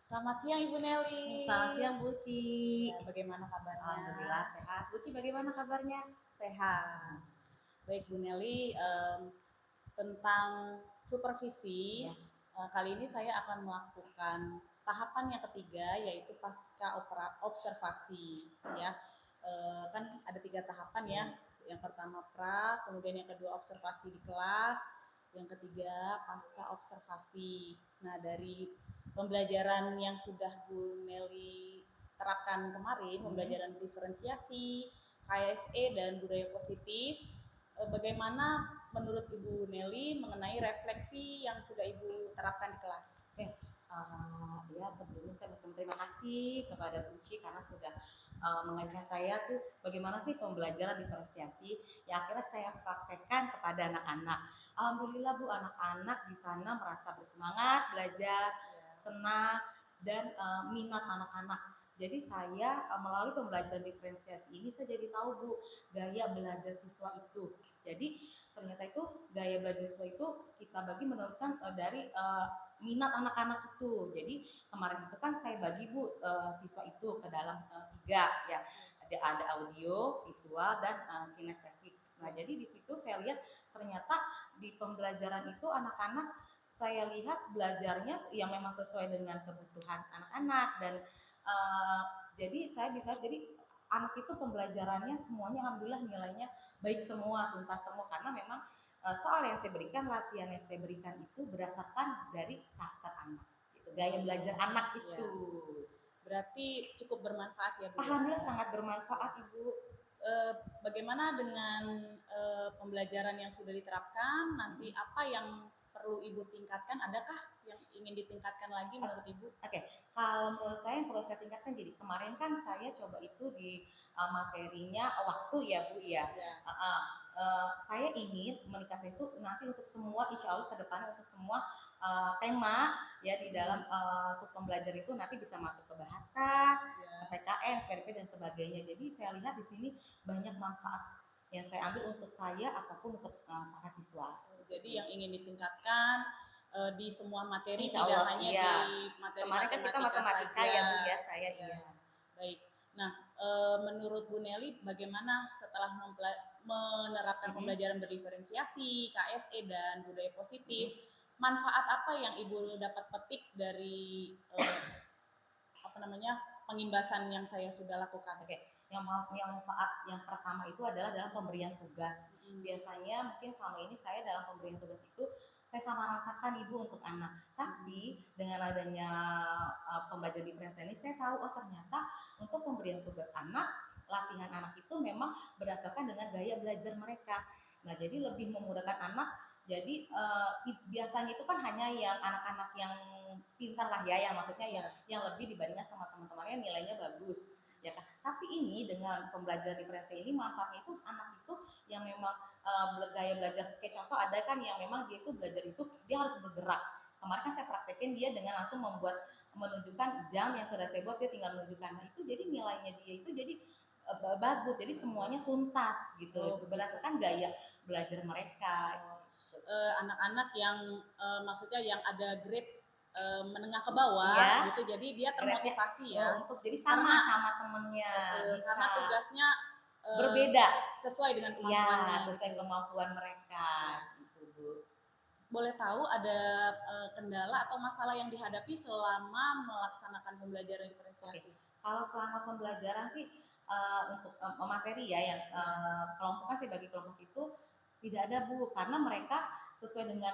Selamat siang Ibu Nelly. Selamat siang Bu Ci. Ya, bagaimana kabarnya? Alhamdulillah sehat. Bu Ci bagaimana kabarnya? Sehat. Baik Bu Nelly, tentang supervisi, Ya. kali ini saya akan melakukan tahapan yang ketiga, yaitu pasca observasi. Ya, kan ada 3 tahapan ya. Yang pertama pra, kemudian yang kedua observasi di kelas, yang ketiga pasca observasi. Nah, dari pembelajaran yang sudah Bu Nelly terapkan kemarin, pembelajaran diferensiasi, KSE dan budaya positif, bagaimana menurut Ibu Nelly mengenai refleksi yang sudah Ibu terapkan di kelas? Ya sebelumnya saya berterima kasih kepada Bu Ci karena sudah mengajarkan saya tuh bagaimana sih pembelajaran diferensiasi yang akhirnya saya praktekkan kepada anak-anak. Alhamdulillah Bu, anak-anak di sana merasa bersemangat belajar, senang dan minat anak-anak. Jadi saya melalui pembelajaran diferensiasi ini saya jadi tahu Bu gaya belajar siswa itu. Jadi ternyata itu gaya belajar siswa itu kita bagi menurutkan dari minat anak-anak itu. Jadi kemarin itu kan saya bagi Bu siswa itu ke dalam 3 ya. Ada audio, visual dan kinestetik. Nah, jadi di situ saya lihat ternyata di pembelajaran itu anak-anak saya lihat belajarnya yang memang sesuai dengan kebutuhan anak-anak dan jadi saya bisa jadi anak itu pembelajarannya semuanya alhamdulillah nilainya baik semua, tuntas semua karena memang soal yang saya berikan, latihan yang saya berikan itu berdasarkan dari karakter anak, gitu. Gaya belajar anak itu. Berarti cukup bermanfaat ya Bu? Alhamdulillah sangat bermanfaat Ibu. Bagaimana dengan pembelajaran yang sudah diterapkan? Nanti apa yang perlu Ibu tingkatkan? Adakah yang ingin ditingkatkan lagi menurut Ibu? Oke, kalau menurut saya yang perlu saya tingkatkan jadi kemarin kan saya coba itu di materinya waktu ya Bu ya. Saya ingin meningkatkan itu nanti untuk semua insya Allah ke depannya untuk semua tema ya di dalam pembelajaran itu nanti bisa masuk ke bahasa, ke PKN, SPDP dan sebagainya. Jadi saya lihat di sini banyak manfaat yang saya ambil untuk saya ataupun untuk para siswa. Jadi yang ingin ditingkatkan di semua materi, Insya tidak Allah, hanya iya. di materi Kemarin kan kita matematika saja. ya Bu ya, saya iya. Baik. Nah, menurut Bu Nelly bagaimana setelah menerapkan pembelajaran berdiferensiasi, KSE dan budaya positif, manfaat apa yang Ibu dapat petik dari pengimbasan yang saya sudah lakukan? Oke, yang manfaat yang pertama itu adalah dalam pemberian tugas. Biasanya mungkin selama ini saya dalam pemberian tugas itu saya sama ratakan Ibu untuk anak. Tapi dengan adanya pembelajaran diferensial ini saya tahu oh ternyata untuk pemberian tugas anak, latihan anak itu memang berdasarkan dengan gaya belajar mereka. Nah, jadi lebih memudahkan anak. Jadi biasanya itu kan hanya yang anak-anak yang pintar lah ya, yang maksudnya yang lebih dibandingkan sama teman-temannya nilainya bagus ya kan. Tapi ini dengan pembelajaran diferensial ini manfaatnya itu anak itu yang memang gaya belajar kayak contoh ada kan yang memang dia itu belajar itu dia harus bergerak. Kemarin kan saya praktekin dia dengan langsung menunjukkan jam yang sudah saya buat dia tinggal menunjukkan. Nah, itu jadi nilainya dia itu jadi bagus. Jadi semuanya tuntas gitu. Berdasarkan gaya belajar mereka. Anak-anak yang maksudnya yang ada grade menengah ke bawah ya, gitu, jadi dia termotivasi ya untuk jadi sama temennya karena tugasnya berbeda sesuai dengan kemampuannya. Sesuai kemampuan mereka gitu Bu. Boleh tahu ada kendala atau masalah yang dihadapi selama melaksanakan pembelajaran diferensiasi? Kalau selama pembelajaran sih untuk materi ya yang kelompoknya sih bagi kelompok itu tidak ada Bu, karena mereka sesuai dengan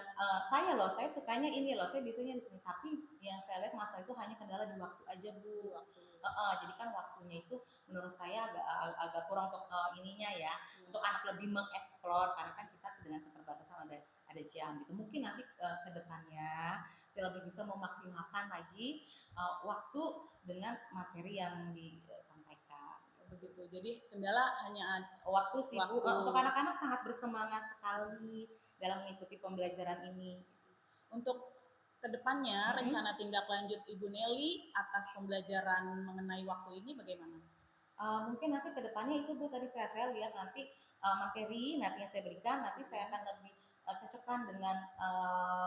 saya sukanya ini loh, saya biasanya di sini. Tapi yang saya lihat masalah itu hanya kendala di waktu aja Bu. Jadi kan waktunya itu menurut saya agak kurang untuk ininya ya, untuk anak lebih mengeksplor karena kan kita dengan keterbatasan ada jam gitu. Mungkin nanti ke depannya saya lebih bisa memaksimalkan lagi waktu dengan materi yang disampaikan. Begitu. Jadi kendala hanya waktu sih Bu. Untuk anak-anak sangat bersemangat sekali dalam mengikuti pembelajaran ini. Untuk kedepannya rencana tindak lanjut Ibu Nelly atas pembelajaran mengenai waktu ini bagaimana? Mungkin nanti kedepannya itu Bu tadi saya lihat nanti materi nanti yang saya berikan nanti saya akan lebih cocokkan dengan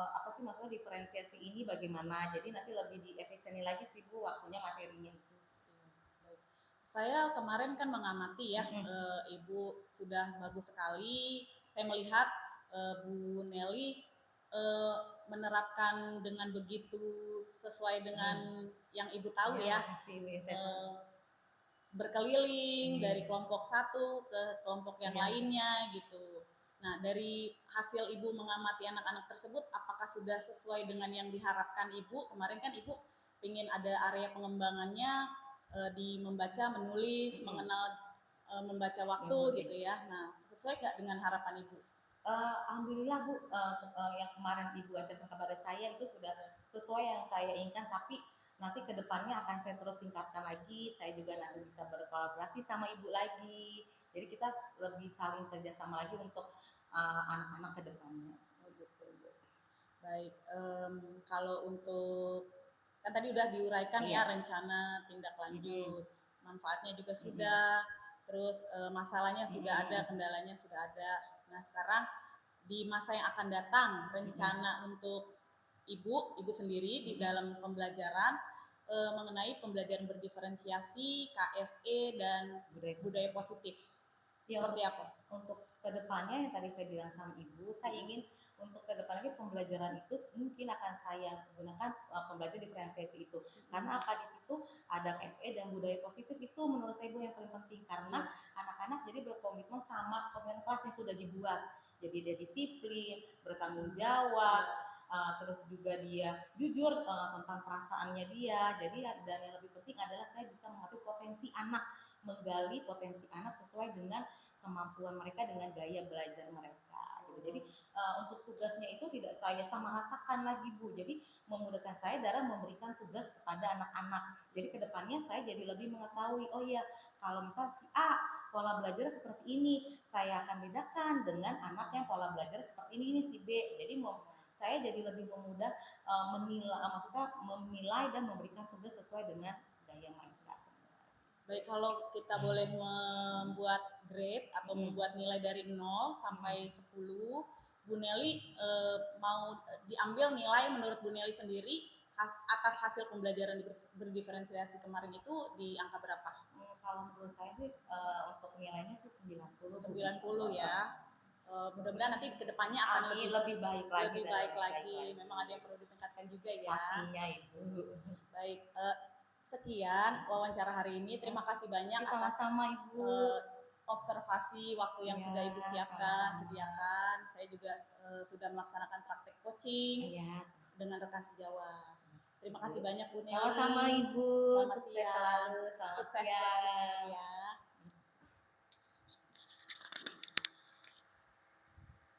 apa sih maksudnya diferensiasi ini bagaimana. Jadi nanti lebih diefisieni lagi sih Bu waktunya materinya itu. Baik. Saya kemarin kan mengamati ya, Mm-mm. Ibu sudah bagus sekali. Saya melihat Bu Nelly eh, menerapkan dengan begitu sesuai Mm. dengan yang Ibu tahu Ya, ya, makasih Bu, saya tahu. eh, berkeliling dari Iya, kelompok satu ke kelompok yang iya. lainnya gitu. Nah, dari hasil Ibu mengamati anak-anak tersebut, apakah sudah sesuai dengan yang diharapkan Ibu? Kemarin kan Ibu ingin ada area pengembangannya di membaca, menulis, Mm-mm. mengenal membaca waktu Memori. gitu ya. Nah, sesuai nggak dengan harapan Ibu? Alhamdulillah Bu, yang kemarin Ibu ajarkan kepada saya itu sudah sesuai yang saya inginkan, tapi nanti ke depannya akan saya terus tingkatkan lagi. Saya juga nanti bisa berkolaborasi sama Ibu lagi. Jadi kita lebih saling kerjasama lagi untuk anak-anak ke depannya. Oh gitu. Baik, kalau untuk kan tadi udah diuraikan Iya. ya rencana tindak Mm-mm. lanjut, manfaatnya juga Mm-mm. sudah, terus masalahnya sudah ada, Mm-mm. kendalanya sudah ada. Nah sekarang di masa yang akan datang, Mm-mm. rencana untuk ibu sendiri di Mm-mm. dalam pembelajaran mengenai pembelajaran berdiferensiasi, KSE dan Budaya budaya positif. positif. Ya Seperti apa? untuk kedepannya yang tadi saya bilang sama Ibu, saya ingin untuk kedepannya pembelajaran itu mungkin akan saya gunakan pembelajaran diferensiasi itu. Karena apa di situ ada KSE dan budaya positif itu menurut saya Ibu yang paling penting karena Iya. anak-anak jadi berkomitmen sama komitmen kelas yang sudah dibuat. Jadi dia disiplin, bertanggung jawab, Iya. terus juga dia jujur tentang perasaannya dia. Jadi dan yang lebih penting adalah saya bisa mengerti potensi anak, menggali potensi anak sesuai dengan kemampuan mereka dengan gaya belajar mereka gitu. Jadi untuk tugasnya itu tidak saya samaratakan lagi Bu. Jadi memudahkan saya dalam memberikan tugas kepada anak-anak. Jadi kedepannya saya jadi lebih mengetahui oh iya kalau misal si A pola belajar seperti ini, saya akan bedakan dengan anak yang pola belajar seperti ini si B. Jadi saya jadi lebih memudah menilai, maksudnya memilai dan memberikan tugas sesuai dengan gaya mereka. Baik, kalau kita boleh membuat grade atau Mm-mm. membuat nilai dari 0 sampai Mm-mm. 10, Bu Nelly mau diambil nilai menurut Bu Nelly sendiri atas hasil pembelajaran berdiferensiasi kemarin itu di angka berapa? Kalau menurut saya sih untuk nilainya sih 90 Bu. 90 ya. Mudah-mudahan nanti kedepannya akan Amin, lebih baik lagi lebih dan baik lebih baik lagi. lagi. Memang ada yang perlu ditingkatkan juga ya. Pastinya Ibu. Baik, sekian wawancara hari ini. Terima kasih banyak Oke, atas sama-sama Ibu. observasi waktu yang Iya, sudah Ibu siapkan, sama-sama. sediakan. Saya juga sudah melaksanakan praktek coaching Iya. dengan rekan sejawat. Terima kasih banyak Bu Sama-sama Nelly. Ibu. Selamat Sukses siang. selalu. Selamat Sukses buat Bu siang. Nelly ya.